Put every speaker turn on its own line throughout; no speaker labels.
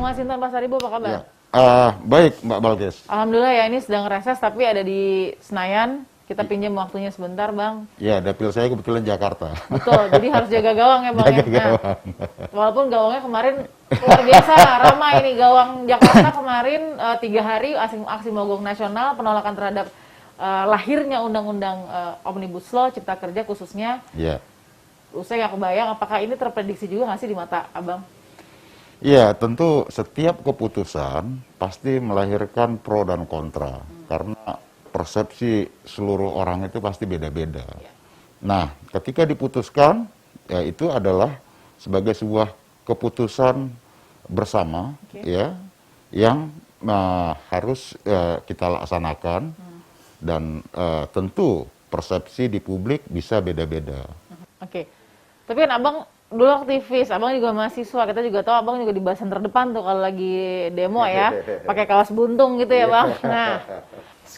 Masinton Pasaribu, apa kabar?
Ya. Baik, Mbak Balkis.
Alhamdulillah ya, ini sedang reses tapi ada di Senayan. Kita pinjam waktunya sebentar, Bang.
Ya, dapil saya kebetulan Jakarta.
Betul, jadi harus jaga gawang ya, Bang.
Jaga
ya. Nah,
gawang.
walaupun gawangnya kemarin luar biasa ramai ini gawang Jakarta kemarin 3 hari aksi mogok nasional penolakan terhadap lahirnya undang-undang Omnibus Law Cipta Kerja khususnya.
Ya.
Saya nggak kebayang apakah ini terprediksi juga nggak sih di mata Abang?
Ya, tentu setiap keputusan pasti melahirkan pro dan kontra. Karena persepsi seluruh orang itu pasti beda-beda. Nah, ketika diputuskan, ya itu adalah sebagai sebuah keputusan bersama, ya, yang harus kita laksanakan. Dan tentu persepsi di publik bisa beda-beda.
Oke. Tapi kan Abang dulu aktivis, Abang juga mahasiswa, kita juga tahu Abang juga di barisan terdepan tuh kalau lagi demo ya, pakai kaos buntung gitu ya Bang. Nah,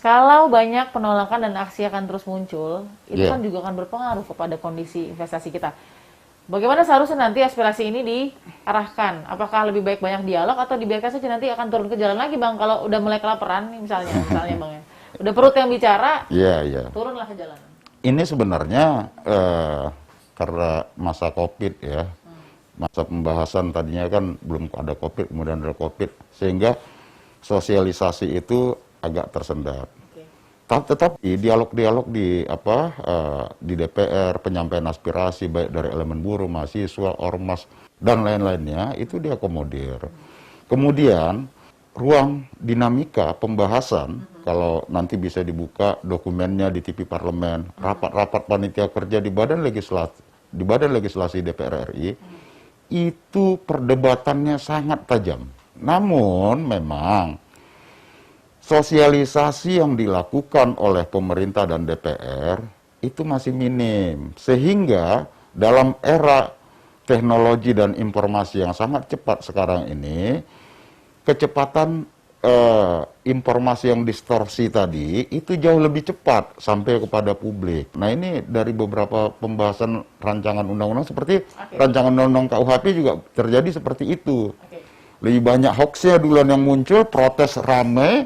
kalau banyak penolakan dan aksi akan terus muncul, itu kan juga akan berpengaruh kepada kondisi investasi kita. Bagaimana seharusnya nanti aspirasi ini diarahkan? Apakah lebih baik banyak dialog atau dibiarkan saja nanti akan turun ke jalan lagi Bang kalau udah mulai kelaparan nih misalnya Bang ya. Udah perut yang bicara, turunlah ke jalanan.
Ini sebenarnya karena masa COVID ya, masa pembahasan tadinya kan belum ada COVID, kemudian ada COVID, sehingga sosialisasi itu agak tersendat. Tetapi dialog-dialog di DPR, penyampaian aspirasi baik dari elemen buruh, mahasiswa, ormas dan lain-lainnya itu diakomodir. Kemudian ruang dinamika pembahasan, kalau nanti bisa dibuka dokumennya di TV Parlemen, rapat-rapat panitia kerja di Badan Legislasi DPR RI, itu perdebatannya sangat tajam. Namun memang sosialisasi yang dilakukan oleh pemerintah dan DPR itu masih minim. Sehingga dalam era teknologi dan informasi yang sangat cepat sekarang ini, kecepatan informasi yang distorsi tadi itu jauh lebih cepat sampai kepada publik. Nah ini dari beberapa pembahasan rancangan undang-undang seperti rancangan undang-undang KUHP juga terjadi seperti itu. Lebih banyak hoaxnya duluan yang muncul, protes ramai,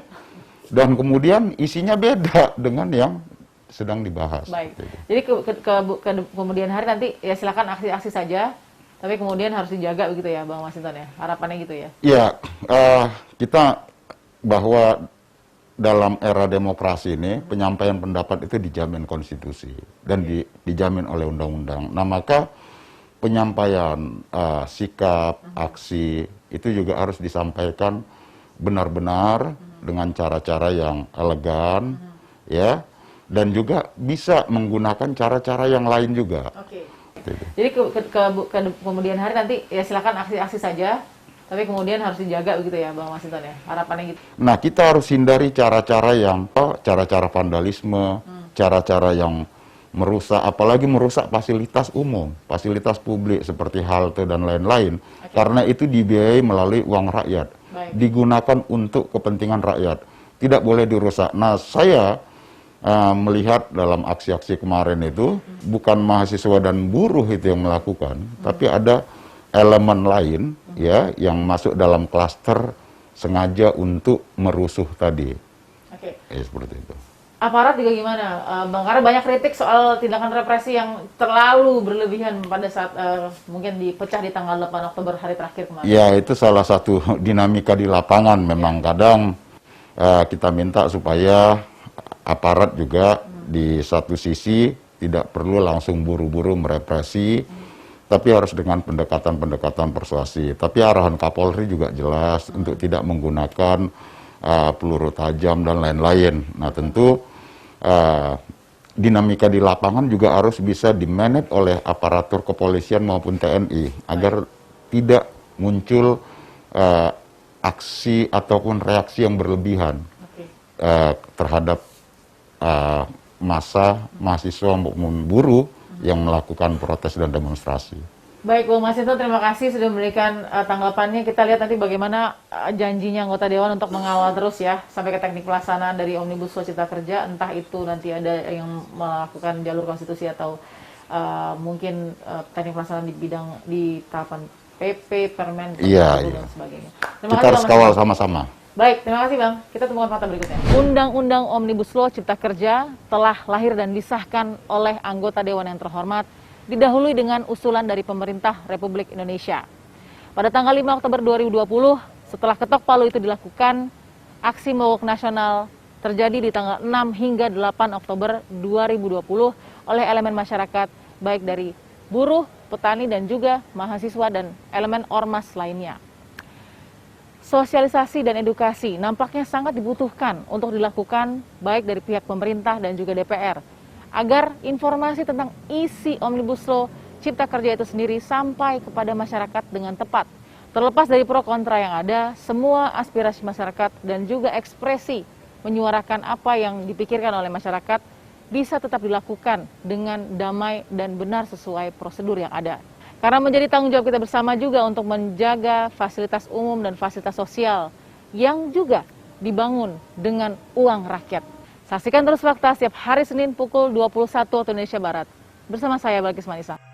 dan kemudian isinya beda dengan yang sedang dibahas.
Baik. Jadi kemudian hari nanti ya silakan aksi-aksi saja. Tapi kemudian harus dijaga begitu ya, Bang Masinton ya? Harapannya gitu ya?
Ya, kita bahwa dalam era demokrasi ini, penyampaian pendapat itu dijamin konstitusi dan dijamin oleh undang-undang. Nah, maka penyampaian sikap, aksi, itu juga harus disampaikan benar-benar dengan cara-cara yang elegan, ya, dan juga bisa menggunakan cara-cara yang lain juga.
Jadi kemudian hari nanti ya silakan aksi-aksi saja, tapi kemudian harus dijaga begitu ya, Bang Masinton ya? Harapannya gitu.
Nah, kita harus hindari cara-cara vandalisme, cara-cara yang merusak, apalagi merusak fasilitas umum, fasilitas publik seperti halte dan lain-lain, karena itu dibiayai melalui uang rakyat, digunakan untuk kepentingan rakyat, tidak boleh dirusak. Nah, saya melihat dalam aksi-aksi kemarin itu bukan mahasiswa dan buruh itu yang melakukan, tapi ada elemen lain ya yang masuk dalam klaster sengaja untuk merusuh tadi. Seperti itu.
Aparat juga gimana, Bang? Karena banyak kritik soal tindakan represi yang terlalu berlebihan pada saat mungkin dipecah di tanggal 8 Oktober hari terakhir kemarin.
Ya, itu salah satu dinamika di lapangan. Memang kadang kita minta supaya aparat juga di satu sisi tidak perlu langsung buru-buru merepresi, tapi harus dengan pendekatan-pendekatan persuasi. Tapi arahan Kapolri juga jelas untuk tidak menggunakan peluru tajam dan lain-lain. Nah, tentu dinamika di lapangan juga harus bisa dimanage oleh aparatur kepolisian maupun TNI agar tidak muncul aksi ataupun reaksi yang berlebihan terhadap massa mahasiswa maupun buruh yang melakukan protes dan demonstrasi.
Baik, Bang Masinton, terima kasih sudah memberikan tanggapannya. Kita lihat nanti bagaimana janjinya anggota Dewan untuk mengawal terus ya, sampai ke teknik pelaksanaan dari Omnibus Law Cipta Kerja, entah itu nanti ada yang melakukan jalur konstitusi atau mungkin teknik pelaksanaan di tahapan PP, Permen,
Iya,
dan
iya.
sebagainya.
Kita harus kawal sama-sama.
Baik, terima kasih Bang. Kita temukan fakta berikutnya. Undang-Undang Omnibus Law Cipta Kerja telah lahir dan disahkan oleh anggota Dewan yang terhormat, didahului dengan usulan dari pemerintah Republik Indonesia. Pada tanggal 5 Oktober 2020, setelah ketok palu itu dilakukan, aksi mogok nasional terjadi di tanggal 6 hingga 8 Oktober 2020 oleh elemen masyarakat, baik dari buruh, petani, dan juga mahasiswa dan elemen ormas lainnya. Sosialisasi dan edukasi nampaknya sangat dibutuhkan untuk dilakukan baik dari pihak pemerintah dan juga DPR, agar informasi tentang isi Omnibus Law Cipta Kerja itu sendiri sampai kepada masyarakat dengan tepat. Terlepas dari pro kontra yang ada, semua aspirasi masyarakat dan juga ekspresi menyuarakan apa yang dipikirkan oleh masyarakat bisa tetap dilakukan dengan damai dan benar sesuai prosedur yang ada. Karena menjadi tanggung jawab kita bersama juga untuk menjaga fasilitas umum dan fasilitas sosial yang juga dibangun dengan uang rakyat. Saksikan terus Fakta setiap hari Senin pukul 21 waktu Indonesia Barat. Bersama saya, Balkis Manisa.